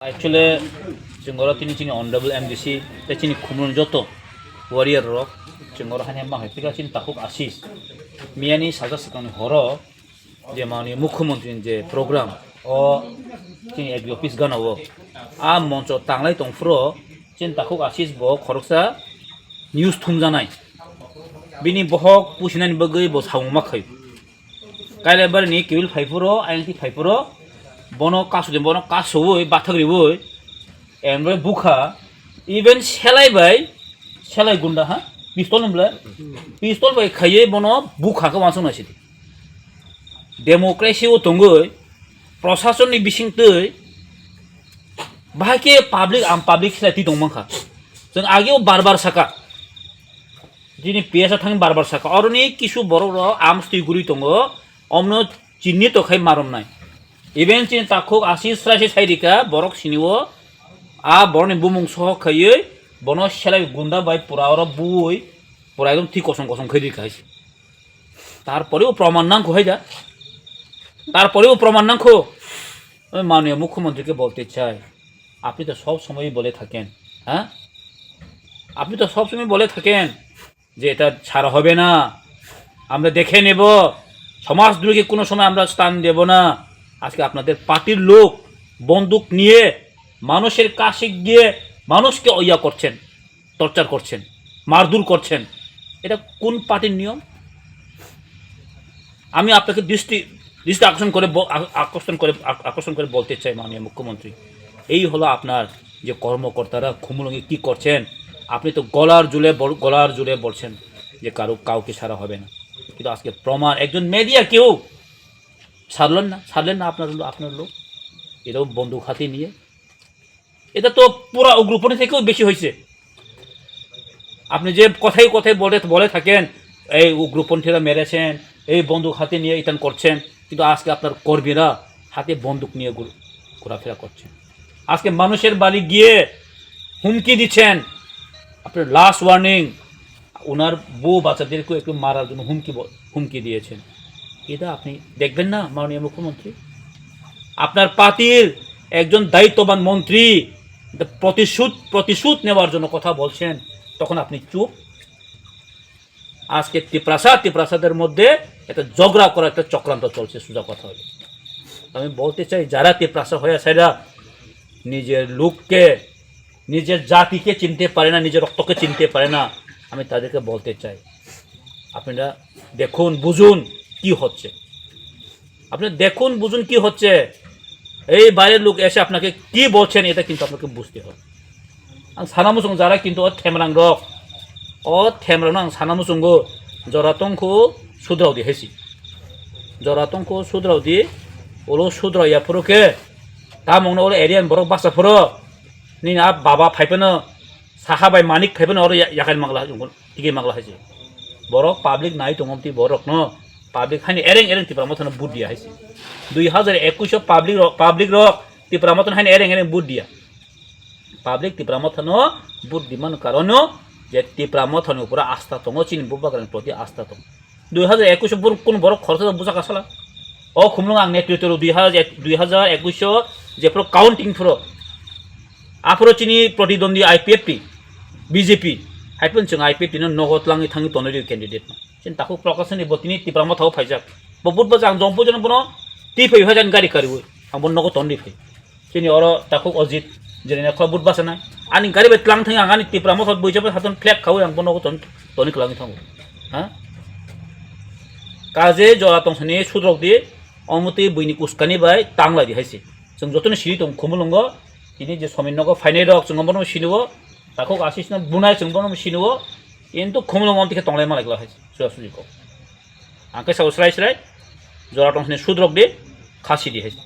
Actually jengora tini chini honorable MDC te chini khumrun joto warrior rok jengora hanya mah tika chini takuk asis miani saja sekani horo je mani mukhyamantri je program o chini ek office gana wo a moncho tanglai tongfro chini takuk asis bo khoroksa news thumjanai bini bohok pusinani bagai bo saungma khai kaile bar ni kibil phaipuro ainti phaipuro bono kasu bono kasoi bathagriwoi emre bukha even selai gunda ha pistol bai khaye bono bukha ka wansung na sidi democracy o tongoi প্রশাসন ni bising tei bahake public selati tongmangkha जों ageo barbar saka jini pesa thang barbar saka oroni kisu borok ro amstui guri tongo omno chinni to khai marom nai even chin takhok asis srasi saidika borok siniwo a borni bumung soh khaye bono selai gunda bai pura oro bui pura একদম ঠিক কসম কসম খাই দিখাইছে তারপরেও প্রমাণ নাং কোহাই যা তারপরেও প্রমাণ নাং খো আমি মাননীয় মুখ্যমন্ত্রীকে বলতে চাই আপনি তো সব সময় বলে থাকেন হ্যাঁ আপনি তো সব সময় বলে থাকেন যে এটা ছাড়া হবে না আমরা দেখে নেব সমাজদ্রোহীকে কোনো সময় আমরা স্থান দেব না আজকে আপনাদের পার্টির লোক বন্দুক নিয়ে মানুষের কাছে গিয়ে মানুষকে ইয়া করছেন টর্চার করছেন মারধর করছেন এটা কোন পার্টির নিয়ম আমি আপনাকে দৃষ্টি আকর্ষণ করে বলতে চাই মাননীয় মুখ্যমন্ত্রী এই হলো আপনার যে কর্মকর্তারা খুমুলঙ্গি কি করছেন আপনি তো গলার জুলে বলছেন যে কাউকে ছাড়া হবে না কিন্তু আজকে প্রমাণ একজন মিডিয়া কেউ ছাড়লেন না আপনার লোক এটাও বন্দুক হাতে নিয়ে এটা তো পুরো উগ্রপন্থী থেকেও বেশি হয়েছে আপনি যে কথাই বলে থাকেন এই উগ্রপন্থীরা মেরেছেন এই বন্দুক হাতে নিয়ে ইতান করছেন কিন্তু আজকে আপনার কর্মীরা হাতে বন্দুক নিয়ে ঘোরাফেরা করছেন আজকে মানুষের বাড়ি গিয়ে হুমকি দিচ্ছেন আপনার লাস্ট ওয়ার্নিং ওনার বউ বাচ্চাদেরকে একটু মারার জন্য হুমকি দিয়েছেন এটা আপনি দেখবেন না মাননীয় মুখ্যমন্ত্রী আপনার পার্টির একজন দায়িত্ববান মন্ত্রী প্রতিশোধ নেওয়ার জন্য কথা বলছেন তখন আপনি চুপ আজকে ত্রিপ্রাসাদের মধ্যে একটা ঝগড়া করা একটা চক্রান্ত চলছে সোজা কথা হলো আমি বলতে চাই যারা ত্রিপ্রাসাদ হয়ে সেরা নিজের লোককে নিজের জাতিকে চিনতে পারে না নিজের রক্তকে চিনতে পারে না আমি তাদেরকে বলতে চাই আপনারা দেখুন বুঝুন কি হচ্ছে এই বাইরের লোক এসে আপনাকে কি বলছেন এটা কিন্তু আপনাকে বুঝতে হবে সানামুসং যারা কিন্তু থেমরাং রক থেমরাং সানামুসংগো জরাতংখো সুদ্রাউদি হেসি জরাতংখো সুদ্রাউদি ওলো সুদ্রাইয়া ফুরোকে তা মংনো ওলো এরিয়ান বরক বাসা ফুরো নি না বাবা ফাইপেনো সাহাবাই মানিক ফাইপেনো ওলো ইয়াকাইন মাগলা টিকে মাগলা হেসি বরক পাবলিক নাই তংমতি বরক ন পাবলিক হানি এরেং টিপরা মতন বুট দিয়া হেসি 2021 পাবলিক রক টিপরা মতন হানি এরেং বুট দিয়া পাবলিক টিপরা মতন বুট দিমান কারণ যে টিপরা মতন উপর আস্থা দङ চিনি বুবাগান প্রতি আস্থা দङ 2021 কোন বড় খরচ বুঝা কাছলা ও খুমলং আং নেতৃত্ব 2021 যে পুরো কাউন্টিং ফ্রো আফ্রো চিনি প্রতিদ্বন্দ্বী আইপিএফটি বিজেপি হাইপন जों আইপিএফটি নগদ লাঙি থাঙি তনরি ক্যান্ডিডেট চিন তাকো প্রকাশনী বতিনি টিপরা মথাও ফাইজাক বহুত বাজাং জম্পু জন বনো টিফাই হাজান গাড়ি কারিবো আং বন নগদ তনরি ফাই চিনি অর তাকো অজিত যেনে খবুত বাসনা আনি গাড়ি বেতলাং থাঙি আঙানি টিপরা মথ বইজাবে হাতন ফ্ল্যাগ খাও আং বন নগদ তনি ক্লাঙি থাঙো হ্যাঁ কাজে জরাতংসনি সুদ্রক দি অমতি বইনি কুসকানি বাই তাংলাই দি হাইছে जों যতনে সিরি দं খুমলঙ্গ ইনি যে সমিননগ ফাইনাই রক जों বন সিনুও তাকো আশিসনা বুনাই जों বন সিনুও কিন্তু খুমলঙ্গ অমতিকে তংলাই মালাইগলা হাইছে সুয়াসুজিকো আকে সাউসরাইসরাই জরাতংসনি সুদ্রক দি খাসি দি হাইছে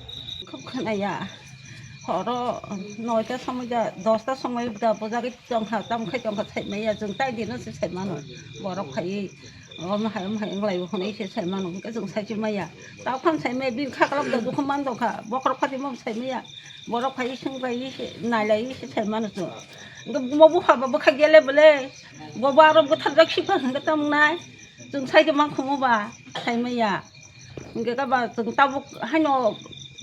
খুব খানায়া হর নয়টার সময় যা 10টার সময় বোঝাকে জংখা সাইমাইয়া जों তাই দিনও সাইমানো বরক খাই লাইব হনাই সাইমানো जों সাইমাইয়া তাও খান সাইমাই বিন খাকলাম দ দুখমান দখা বকরক খাতি মম সাইমাইয়া বরক খাই संबाय नायलाय साइमानो जों मबु हाबाबो खागेले बले बबा आरो गथारजाक सिफा हंगता मंनाय जों साइके मा खुमोबा साइमाइया इंगे गाबा जों ताबु हायनो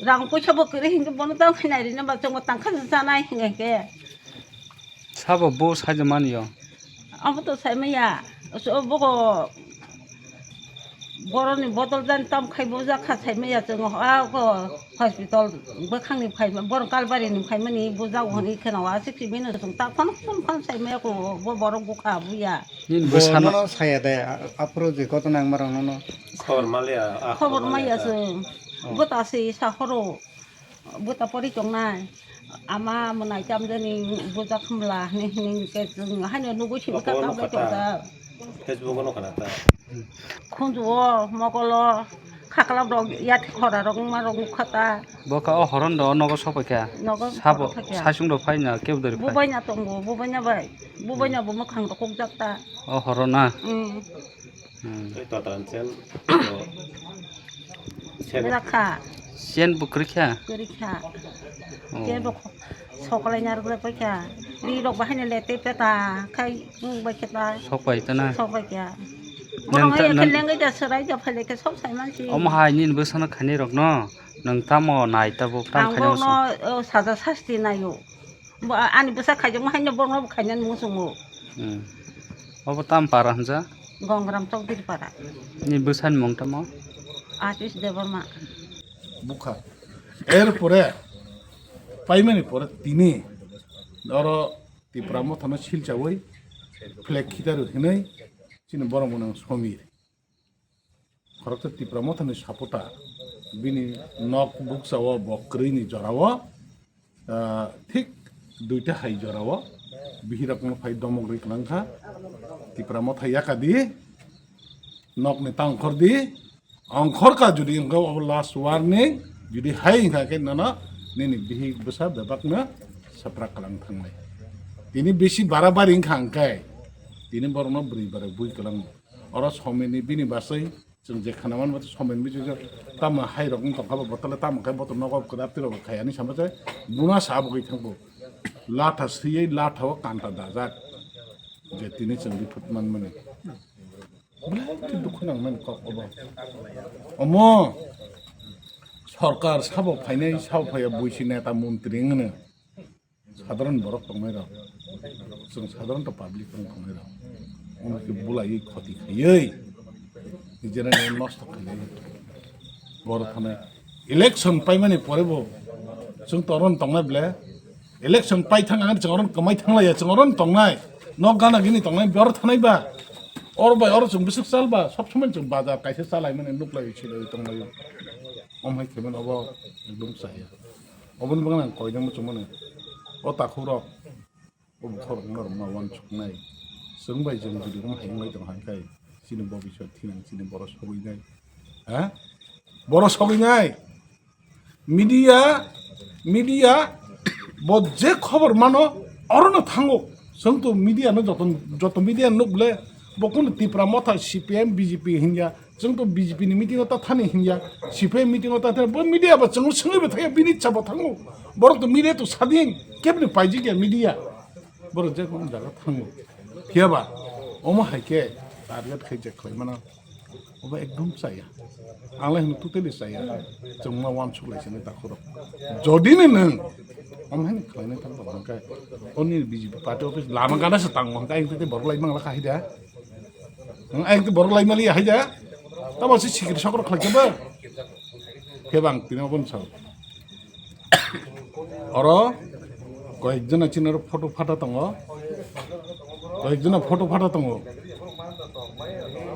rang पैसाबो करे हिंगे बनो तां खैनाय रिनो बा जों तां खान जानाय हिंगे के साबो बो साइज मानियो आबो तो साय मैया सो बको बर'नि बदल जान ताम खायबो जाखा साय मैया जों आगो हस्पिटाल बोखांनि फाय बर' कालबारिनि फाय मानि बुजाव हनि खोनावा 60 मिनिट जों ता फन साय मैया को बर' गुखा बुया nin besan Bono saya deh, apro je kau tenang marang nono. खबर माया जों बोतासै साखरो बोता परि जंनाय आमा मोनाय जामदोनि बुजा खामला नि के जों हानो नुगोसिबो का काबले जंदा Facebook no kanata. खुनजुओ मगल खाखला दग यात खरा रग मा रग खता boka o horon do nogo sopaika नग sabo sasung do faina kebdori fai बुबायना दंगो बुबायना बाय बुबायना बो मखां द कक जाता o horona Ito tansen. राखा sien bukrikha गरिखा के दख सकलाय नार गले पैका रि दग बाहायनो लेते पेता खाय बायखेता sopai tana सबायका बरंगा खेलेंगे दा सराय दा फैलेके सब साय मानसि om hai nin besana khani rok no nang tamo nai tabo tam आंबो khani न साजा सास्ति नायो आनि बसा खायजों माहायनो Baranga खायनान मुसुमो obo tam para hanja गंग्राम Chaudhary पारा nin besan mong tamo artist Debbarma বুখা এরপরে পাইমানি পরে তিনি ধর তিপ্রা মথানো শিলচাবই ফ্লেক খিদারু হিনাই চিনি বড় মনে সমীর খরক তিপ্রা মথানো সাপোটা বিনি নক বুকসাও বক্রইনি জরাও ঠিক দুইটা হাই জরাও বিহিরকম ফাই দমগ্রি ক্লাংখা তিপ্রা মথা ইয়াকা দিয়ে নকনি তাংখর দিয়ে angkor ka judi engkau last warning judi hai engkau ke nana nini bihi besar babak na saprak kalang thanglai ini besi barabar ingkang kai ini borno beri bara bui kalang ora someni bini basai जों जे खानामान bath समेन बिजो ताम high रकम तंखाबा बतले ताम खाय बत नगब कदाप तिरो खायानि सामबाय बुना साब गई थांबो लाथा सियै लाथाव कान्ता दाजाक जे तिनि जों बिफुटमान माने दुखु नांनान कबा अम सरकार साबो फायनाय साब फाया बुइसि नेता मन्त्रि ngनो साधारण बरक तंनाय र जों साधारण त पाब्लिक तंनाय र उनके बुलाई खति खयै निजेरा नष्ट खालाय बर थानाय इलेक्शन पाइमानि परेबो जों तरन तंनाय ब्ले इलेक्शन पाइ थांगा जों कमाय थांलाया जों तंनाय न गाना गिनि तंनाय बर थानायबा और बाय और जों बिसक सालबा सब समय जों बाजार कायसे सालाय माने नुक्लाय छिलै तंनाय अमहाय खेमन अब एकदम साया अबन बंगा कयदों जों माने अ ताखुर अब खरंगर मावान छुकनाय जों बाय जों जुदि हायमाय दं हायखाय सिनि भबिष्यत थिनां सिनि बर सगैनाय हा बर सगैनाय मीडिया बजे खबर मानो अरनो थांगो जों तो मीडिया न जत मीडिया नुबले बकुन तिप्रा मथा सीपीएम बीजेपी हिंया जों तो बीजेपी नि मीटिंग त थाने हिंया सीपीएम मीटिंग त थाने ब मीडिया ब जों संगै थाया बिनि चाबो थांगो बर तो मीडिया तो सादिं केबनि पाइजि के मीडिया बर जे कोन जागा थांगो हियाबा अमा हायके टारगेट खैजे खैमाना अब एकदम साया आंलाय हन टोटली साया जों मा वान सुलायसने ताखुर जदिनो नों अमहाय खैने थां बंका ओनि बीजेपी पार्टी ऑफिस लामा गानासो तां बंका इंते बरलाय मांला खाहिदा नों आइते बरलाय मालि हायदा तबसे सिगिर सकर खैजोबो केबां तिनो बनसा अर कयजना चिनार फटो फाटा दङ कयजना फटो फाटा दङ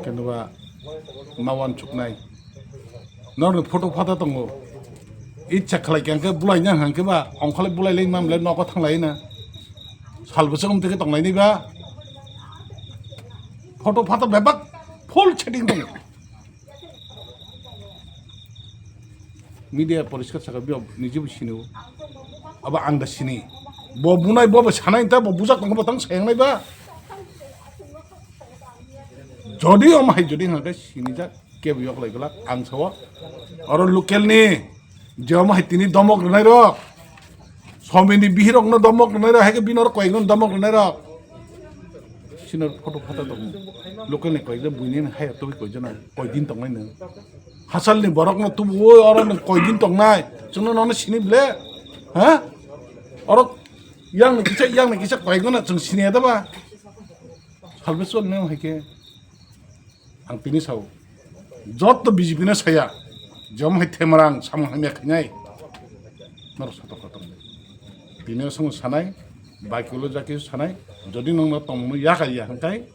केनबा मावान चुकनाय नर फटो फाटा दङ इच्छा खालायखांखे बुलायनो हांखेबा अंखालाय बुलायलाय मामलाय न'खौ थांलायोना सालबोसो हमथेखे दंलायनोबा फटो फाटा बेबाक फुल सेटिं दङ मीडिया परिष्कार साखा बेयाव निजेबो सिनो अब आं दा सिनि ब बुनाय बबो सानाय ता ब बुजाक दङ बतां सायांनायबा जदि अमहाय जदि हांखे सिनिजा केबियक लायगला आं सावा और लोकेलनि जे अमहाय तिनि दमक रनाय र समिनि बिहिरक न दमक रनाय र हायके बिनर कयगन दमक रनाय र सिनर फटो फाटा दङ लोकेलनि कयजे बुइनि हाय तो कयजना कयदिन दंनाय न hasalni borokno tubu oron koidin tongnai jongno nono sini ble ha orok yang ni kisa koigona jong sini ada ba salbe son ne haike ang tini sau jot to BJP na saya jom hai temarang samang hamya khnai nor sato katom tini song sanai baikulo jaki sanai jodi nongno tongmo yakaya hangkai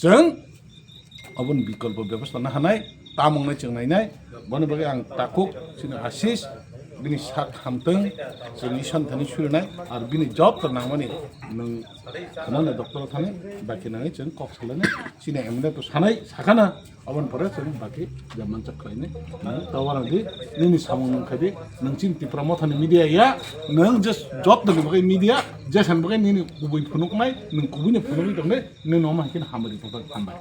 jeng abun bikolpo ব্যবস্থা na hanai tamong na chengnai nai boni bagi ang takuk sini asis bini sak hamteng sini santani surunai ar bini job to nangmani nang kanana doktor thane baki nangai chen kok salane sini emne to sanai sakana abon pore chen baki jaman chaklaine nang tawarang di nini samong khadi nang chin ti promothani media ya nang just job to bagi media jasan bagi nini kubui phunuk mai nang kubui ne phunuk dong ne nino ma kin hamari to hambai